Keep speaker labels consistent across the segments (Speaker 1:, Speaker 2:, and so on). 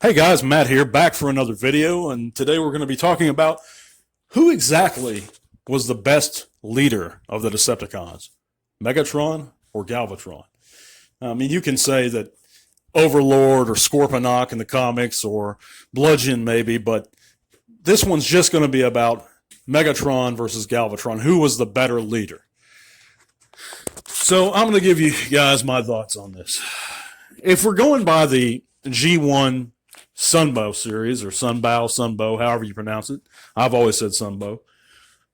Speaker 1: Hey guys, Matt here, back for another video, and today we're going to be talking about who exactly was the best leader of the Decepticons, Megatron or Galvatron. I mean, you can say that Overlord or Scorponok in the comics or Bludgeon maybe, but this one's just going to be about Megatron versus Galvatron. Who was the better leader? So I'm going to give you guys my thoughts on this. If we're going by the G1 Sunbow series, or Sunbow, however you pronounce it. I've always said Sunbow.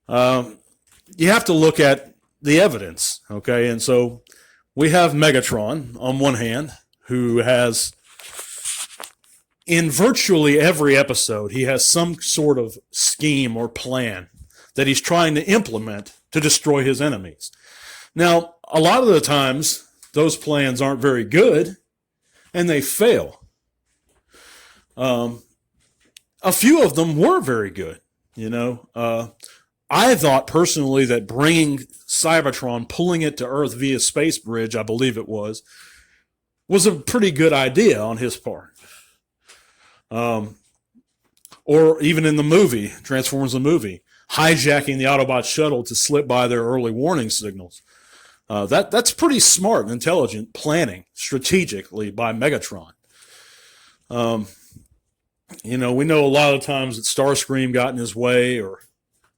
Speaker 1: You have to look at the evidence, okay? And so we have Megatron on one hand, who has, in virtually every episode, he has some sort of scheme or plan that he's trying to implement to destroy his enemies. Now, a lot of the times, those plans aren't very good, and they fail. A few of them were very good, you know. I thought personally that bringing Cybertron, pulling it to Earth via space bridge, I believe it was a pretty good idea on his part. Or even in the movie, Transformers the movie, hijacking the Autobot shuttle to slip by their early warning signals. That's pretty smart and intelligent planning strategically by Megatron. You know, we know a lot of times that Starscream got in his way, or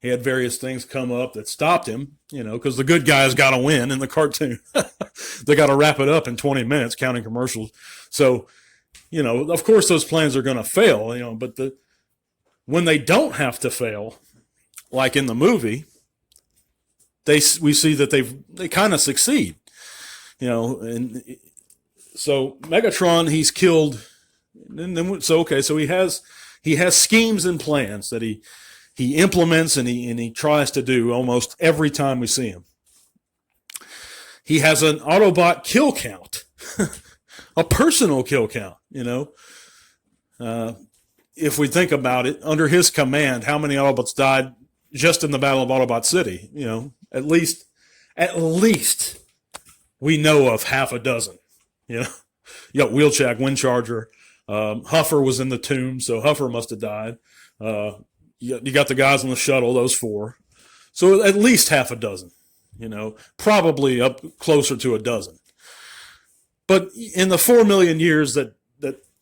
Speaker 1: he had various things come up that stopped him, you know, because the good guys got to win in the cartoon. They got to wrap it up in 20 minutes, counting commercials. So, you know, of course those plans are going to fail, you know, but when they don't have to fail, like in the movie, we see that they kind of succeed, you know, and so Megatron, he's killed. And then, so he has schemes and plans that he implements and he tries to do almost every time we see him. He has an Autobot kill count, a personal kill count. You know, if we think about it, under his command, how many Autobots died just in the Battle of Autobot City? You know, at least we know of half a dozen. You know, you got Wheeljack, Windcharger. Huffer was in the tomb, so Huffer must have died. You got the guys on the shuttle, those four. So at least half a dozen, you know, probably up closer to a dozen. But in the 4 million years that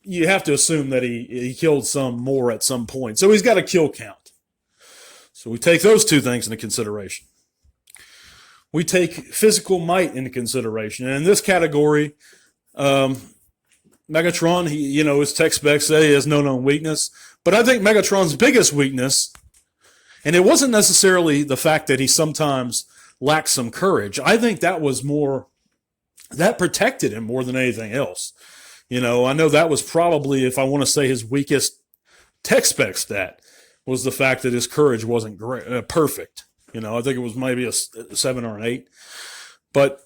Speaker 1: you have to assume that he killed some more at some point. So he's got a kill count. So we take those two things into consideration. We take physical might into consideration. And in this category, Megatron, his tech specs say he has no known weakness. But I think Megatron's biggest weakness, and it wasn't necessarily the fact that he sometimes lacked some courage. I think that protected him more than anything else. You know, I know that was probably, if I want to say, his weakest tech spec stat was the fact that his courage wasn't perfect. You know, I think it was maybe a 7 or an 8. But...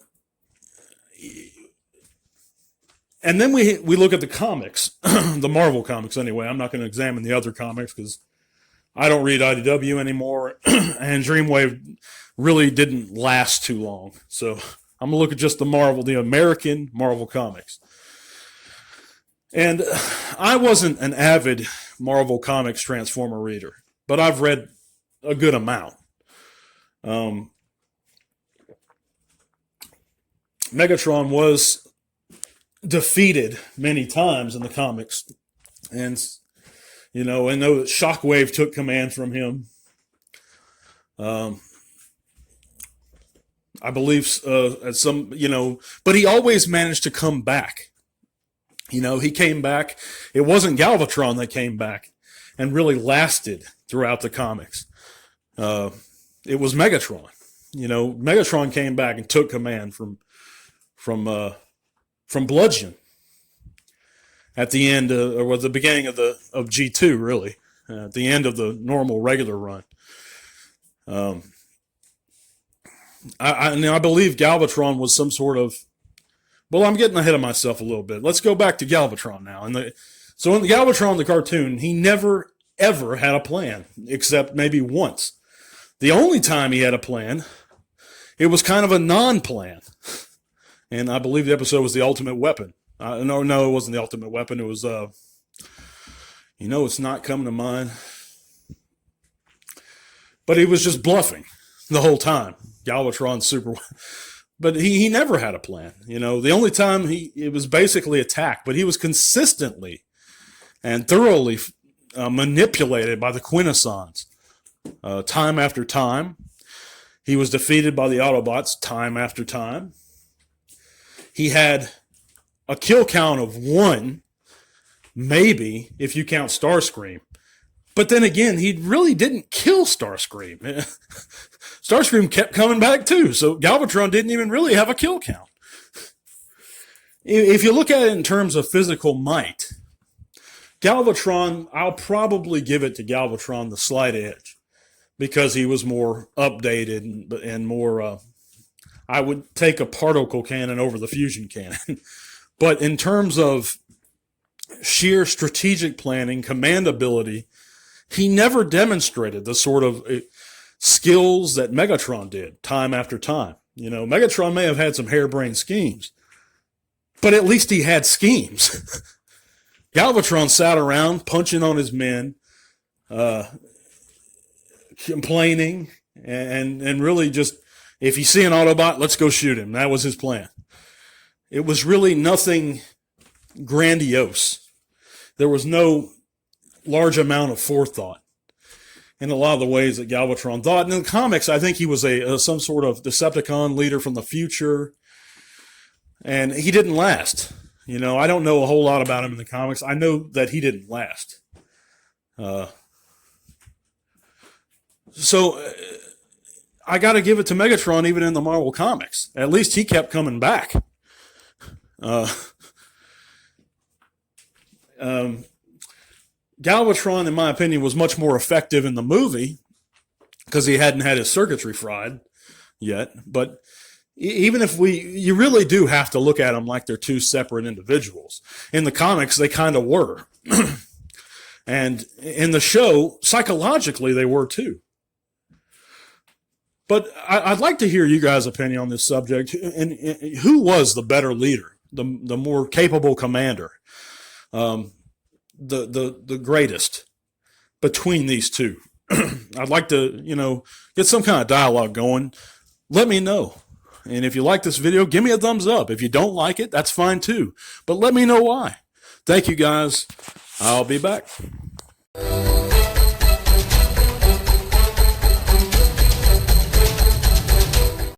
Speaker 1: And then we look at the comics, the Marvel comics anyway. I'm not going to examine the other comics because I don't read IDW anymore, and Dreamwave really didn't last too long. So I'm going to look at just the American Marvel comics. And I wasn't an avid Marvel Comics Transformer reader, but I've read a good amount. Megatron was defeated many times in the comics, and I know that Shockwave took command from him. I believe at some, but he always managed to come back. He came back. It wasn't Galvatron that came back and really lasted throughout the comics. It was Megatron. Megatron came back and took command from Bludgeon at the end, or the beginning of G2, really, at the end of the normal regular run. I believe Galvatron was some sort of. Well, I'm getting ahead of myself a little bit. Let's go back to Galvatron now. So in the Galvatron, the cartoon, he never ever had a plan, except maybe once. The only time he had a plan, it was kind of a non-plan. And I believe the episode was The Ultimate Weapon. No, it wasn't The Ultimate Weapon. It was You know, it's not coming to mind. But he was just bluffing the whole time. Galvatron's super. But he never had a plan. You know, the only time it was basically attack, but he was consistently and thoroughly manipulated by the Quintessons time after time. He was defeated by the Autobots time after time. He had a kill count of 1, maybe, if you count Starscream. But then again, he really didn't kill Starscream. Starscream kept coming back too, so Galvatron didn't even really have a kill count. If you look at it in terms of physical might, Galvatron, I'll probably give it to Galvatron the slight edge because he was more updated and more, I would take a particle cannon over the fusion cannon. But in terms of sheer strategic planning, command ability, he never demonstrated the sort of skills that Megatron did time after time. You know, Megatron may have had some harebrained schemes, but at least he had schemes. Galvatron sat around punching on his men, complaining, and really just, if you see an Autobot, let's go shoot him. That was his plan. It was really nothing grandiose. There was no large amount of forethought in a lot of the ways that Galvatron thought. And in the comics, I think he was some sort of Decepticon leader from the future, and he didn't last. You know, I don't know a whole lot about him in the comics. I know that he didn't last. So I got to give it to Megatron even in the Marvel comics. At least he kept coming back. Galvatron, in my opinion, was much more effective in the movie because he hadn't had his circuitry fried yet. But even if you really do have to look at them like they're two separate individuals. In the comics, they kind of were. And in the show, psychologically, they were too. But I'd like to hear you guys' opinion on this subject. And who was the better leader, the more capable commander? The greatest between these two. I'd like to, get some kind of dialogue going. Let me know. And if you like this video, give me a thumbs up. If you don't like it, that's fine too. But let me know why. Thank you guys. I'll be back.